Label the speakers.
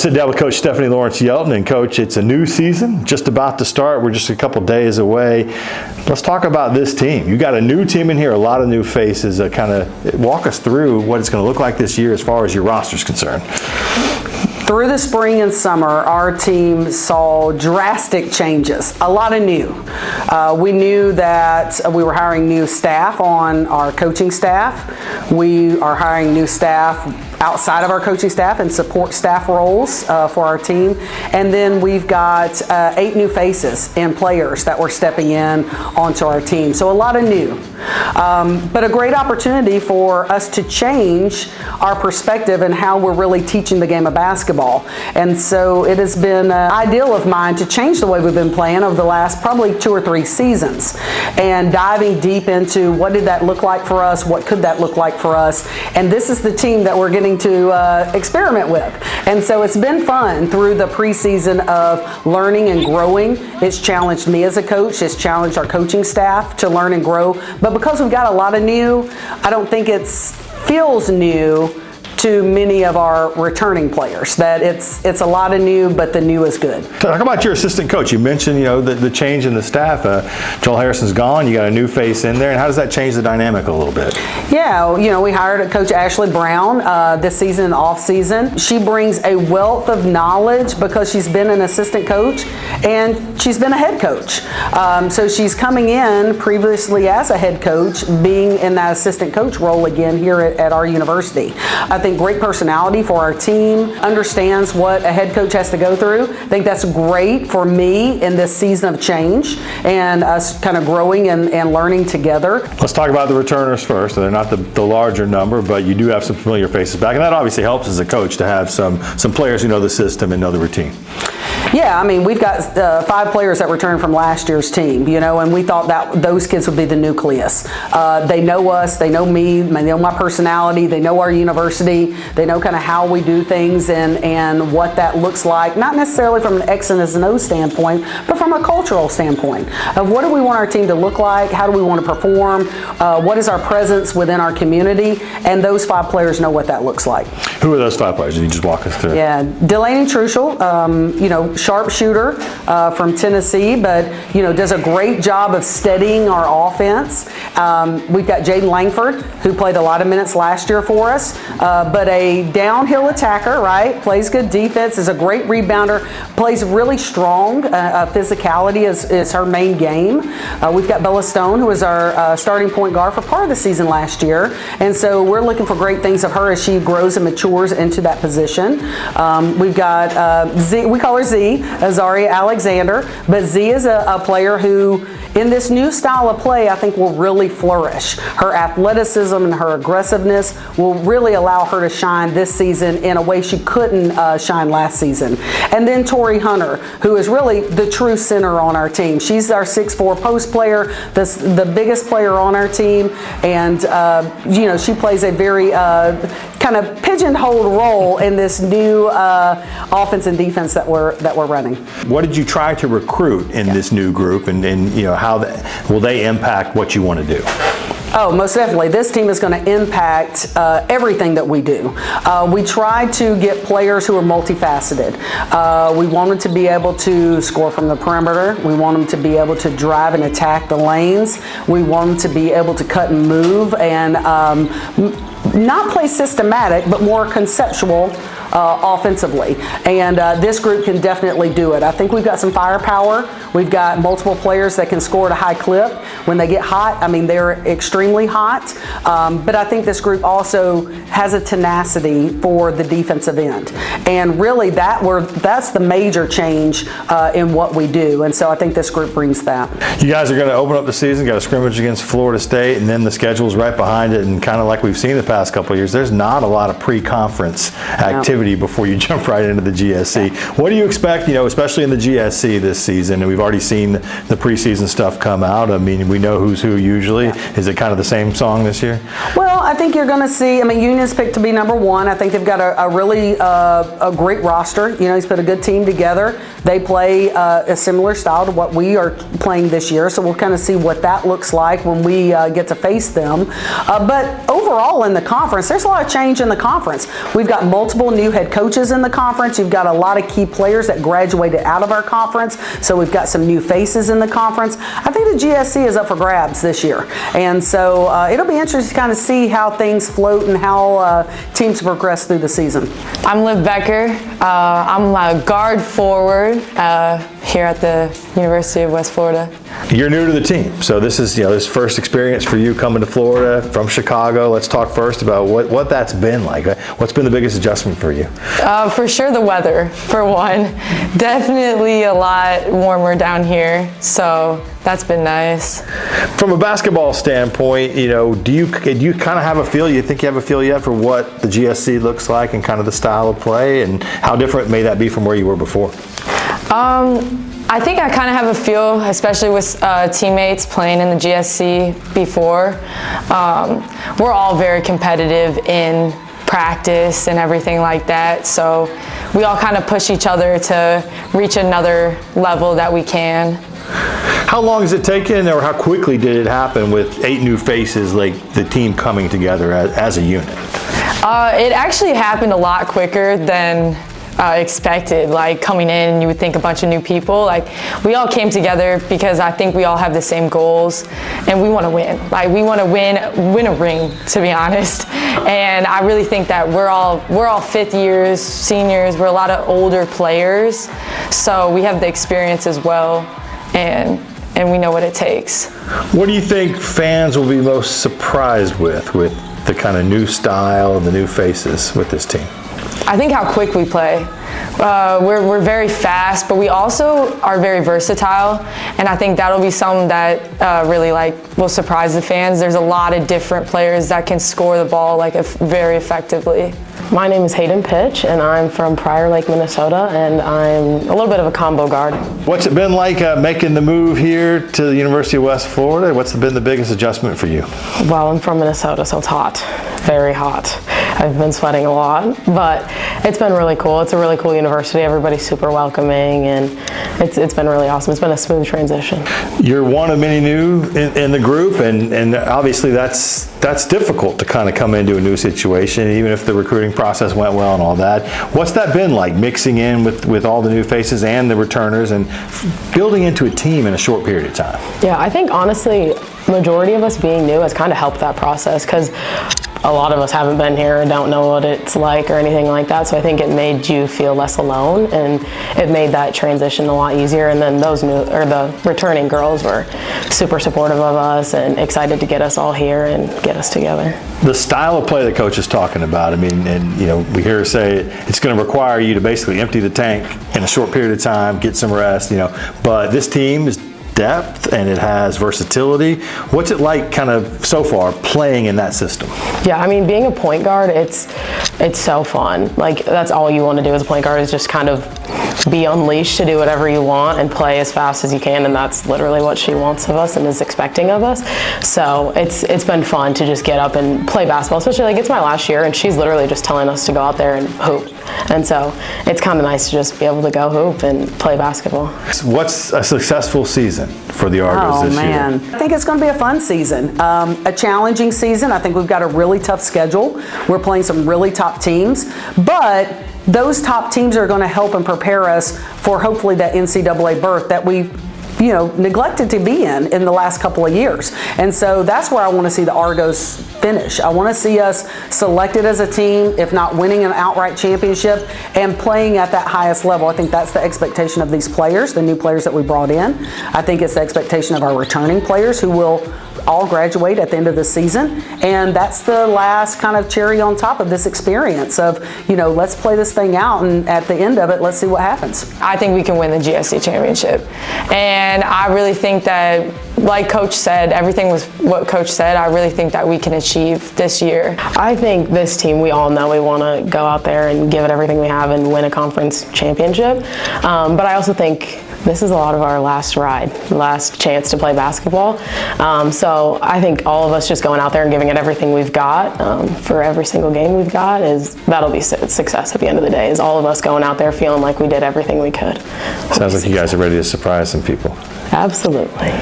Speaker 1: sitting down with Coach Stephanie Lawrence-Yelton, and Coach, it's a new season, just about to start. We're just a couple days away. Let's talk about this team. You got a new team in here, a lot of new faces. Kind of walk us through what it's going to look like this year as far as your roster is concerned.
Speaker 2: Through the spring and summer, our team saw drastic changes, a lot of new. We knew that we were hiring new staff on our coaching staff. We are hiring new staff outside of our coaching staff and support staff roles for our team. And then we've got 8 new faces and players that were stepping in onto our team. So a lot of new. But a great opportunity for us to change our perspective and how we're really teaching the game of basketball. And so it has been an ideal of mine to change the way we've been playing over the last probably 2 or 3 seasons, and diving deep into what did that look like for us, what could that look like for us, and this is the team that we're getting to experiment with. And so it's been fun through the preseason of learning and growing. It's challenged me as a coach, it's challenged our coaching staff to learn and grow, but because we've got a lot of new, I don't think it feels new to many of our returning players, that it's a lot of new, but the new is good.
Speaker 1: Talk about your assistant coach. You mentioned, the change in the staff. Joel Harrison's gone. You got a new face in there, and how does that change the dynamic a little bit?
Speaker 2: Yeah, we hired Coach Ashley Brown this season and off season. She brings a wealth of knowledge because she's been an assistant coach and she's been a head coach. So she's coming in previously as a head coach, being in that assistant coach role again here at our university. I think great personality for our team, understands what a head coach has to go through. I think that's great for me in this season of change and us kind of growing and learning together.
Speaker 1: Let's talk about the returners first. They're not the larger number, but you do have some familiar faces back, and that obviously helps as a coach to have some players who know the system and know the routine.
Speaker 2: Yeah, we've got 5 players that returned from last year's team, and we thought that those kids would be the nucleus. They know us, they know me, they know my personality, they know our university, they know kind of how we do things and what that looks like, not necessarily from an X and an O standpoint, but from a cultural standpoint of what do we want our team to look like, how do we want to perform, what is our presence within our community, and those 5 players know what that looks like.
Speaker 1: Who are those 5 players? Can you just walk us through?
Speaker 2: Yeah, Delaney Truschel, sharpshooter from Tennessee, but does a great job of steadying our offense. We've got Jaden Langford, who played a lot of minutes last year for us, but a downhill attacker, right? Plays good defense, is a great rebounder, plays really strong. Physicality is her main game. We've got Bella Stone, who was our starting point guard for part of the season last year, and so we're looking for great things of her as she grows and matures into that position. We've got Z, we call her Z, Azaria Alexander, but Z is a player who, in this new style of play, I think will really flourish. Her athleticism and her aggressiveness will really allow her to shine this season in a way she couldn't shine last season. And then Tori Hunter, who is really the true center on our team. She's our 6'4" post player, the biggest player on our team, and she plays a very kind of pigeonholed role in this new offense and defense that we're running.
Speaker 1: What did you try to recruit in this new group, and how will they impact what you want to do?
Speaker 2: Oh, most definitely. This team is going to impact everything that we do. We try to get players who are multifaceted. We want them to be able to score from the perimeter. We want them to be able to drive and attack the lanes. We want them to be able to cut and move and not play systematic, but more conceptual offensively. And this group can definitely do it. I think we've got some firepower. We've got multiple players that can score at a high clip. When they get hot, they're extremely hot. But I think this group also has a tenacity for the defensive end. And really that's the major change in what we do. And so I think this group brings that.
Speaker 1: You guys are going to open up the season, got a scrimmage against Florida State, and then the schedule's right behind it. And kind of like we've seen the past couple of years, there's not a lot of pre-conference activity before you jump right into the GSC. What do you expect, especially in the GSC this season? And we've already seen the preseason stuff come out. We know who's who usually. Is it kind of the same song this year?
Speaker 2: Well, I think you're going to see, Union's picked to be number one. I think they've got a really a great roster. He's put a good team together. They play a similar style to what we are playing this year, so we'll kind of see what that looks like when we get to face them. But overall in the conference, there's a lot of change in the conference. We've got multiple new head coaches in the conference. You've got a lot of key players that graduated out of our conference, so we've got some new faces in the conference. I think the GSC is up for grabs this year, and so it'll be interesting to kind of see how things float and how teams progress through the season.
Speaker 3: I'm Becker. I'm a guard forward here at the University of West Florida.
Speaker 1: You're new to the team, so this is this first experience for you coming to Florida from Chicago. Let's talk first about what that's been like. What's been the biggest adjustment for you?
Speaker 3: For sure the weather, for one. Definitely a lot warmer down here, so that's been nice.
Speaker 1: From a basketball standpoint, do you kind of have a feel? You think you have a feel yet for what the GSC looks like and kind of the style of play, and how different may that be from where you were before?
Speaker 3: I think I kind of have a feel, especially with teammates playing in the GSC before. We're all very competitive in practice and everything like that, so we all kind of push each other to reach another level that we can.
Speaker 1: How long has it taken, or how quickly did it happen with 8 new faces, like the team coming together as a unit?
Speaker 3: It actually happened a lot quicker than expected. Like coming in, you would think a bunch of new people. Like we all came together because I think we all have the same goals, and we want to win. Like we want to win a ring, to be honest. And I really think that we're all fifth years, seniors. We're a lot of older players, so we have the experience as well, and we know what it takes.
Speaker 1: What do you think fans will be most surprised with the kind of new style and the new faces with this team?
Speaker 3: I think how quick we play. We're very fast, but we also are very versatile, and I think that'll be something that really will surprise the fans. There's a lot of different players that can score the ball very effectively.
Speaker 4: My name is Haidyn Pitsch, and I'm from Prior Lake, Minnesota, and I'm a little bit of a combo guard. What's
Speaker 1: it been like making the move here to the University of West Florida? What's been the biggest adjustment for you?
Speaker 4: Well, I'm from Minnesota, so it's hot, very hot. I've been sweating a lot, but it's been really cool. It's a really cool university. Everybody's super welcoming, and it's been really awesome. It's been a smooth transition.
Speaker 1: You're one of many new in the group, and obviously that's difficult to kind of come into a new situation, even if the recruiting process went well and all that. What's that been like, mixing in with all the new faces and the returners and building into a team in a short period of time?
Speaker 4: Yeah, I think honestly, majority of us being new has kind of helped that process, because a lot of us haven't been here and don't know what it's like or anything like that, so I think it made you feel less alone, and it made that transition a lot easier. And then the returning girls were super supportive of us and excited to get us all here and get us together.
Speaker 1: The style of play that coach is talking about, we hear her say it's going to require you to basically empty the tank in a short period of time, get some rest, but this team is depth and it has versatility. What's it like kind of so far playing in that system?
Speaker 4: Yeah, being a point guard, it's so fun. That's all you want to do as a point guard, is just kind of be unleashed to do whatever you want and play as fast as you can, and that's literally what she wants of us and is expecting of us. So it's been fun to just get up and play basketball, especially it's my last year and she's literally just telling us to go out there and hoop. And so it's kind of nice to just be able to go hoop and play basketball.
Speaker 1: What's a successful season for the Argos this year?
Speaker 2: I think it's going to be a fun season, a challenging season. I think we've got a really tough schedule. We're playing some really top teams, but those top teams are going to help and prepare us for hopefully that NCAA berth that we neglected to be in the last couple of years. And so that's where I want to see the Argos finish. I want to see us selected as a team, if not winning an outright championship, and playing at that highest level. I think that's the expectation of these players, the new players that we brought in. I think it's the expectation of our returning players, who will all graduate at the end of the season, and that's the last kind of cherry on top of this experience of, let's play this thing out, and at the end of it, let's see what happens.
Speaker 3: I think we can win the GSC championship, and I really think that, like Coach said, everything was what Coach said. I really think that we can achieve this year.
Speaker 4: I think this team, we all know we want to go out there and give it everything we have and win a conference championship, but I also think this is a lot of our last ride, last chance to play basketball. So I think all of us just going out there and giving it everything we've got for every single game we've got, that'll be success at the end of the day, is all of us going out there feeling like we did everything we could.
Speaker 1: Sounds like you guys are ready to surprise some people.
Speaker 4: Absolutely.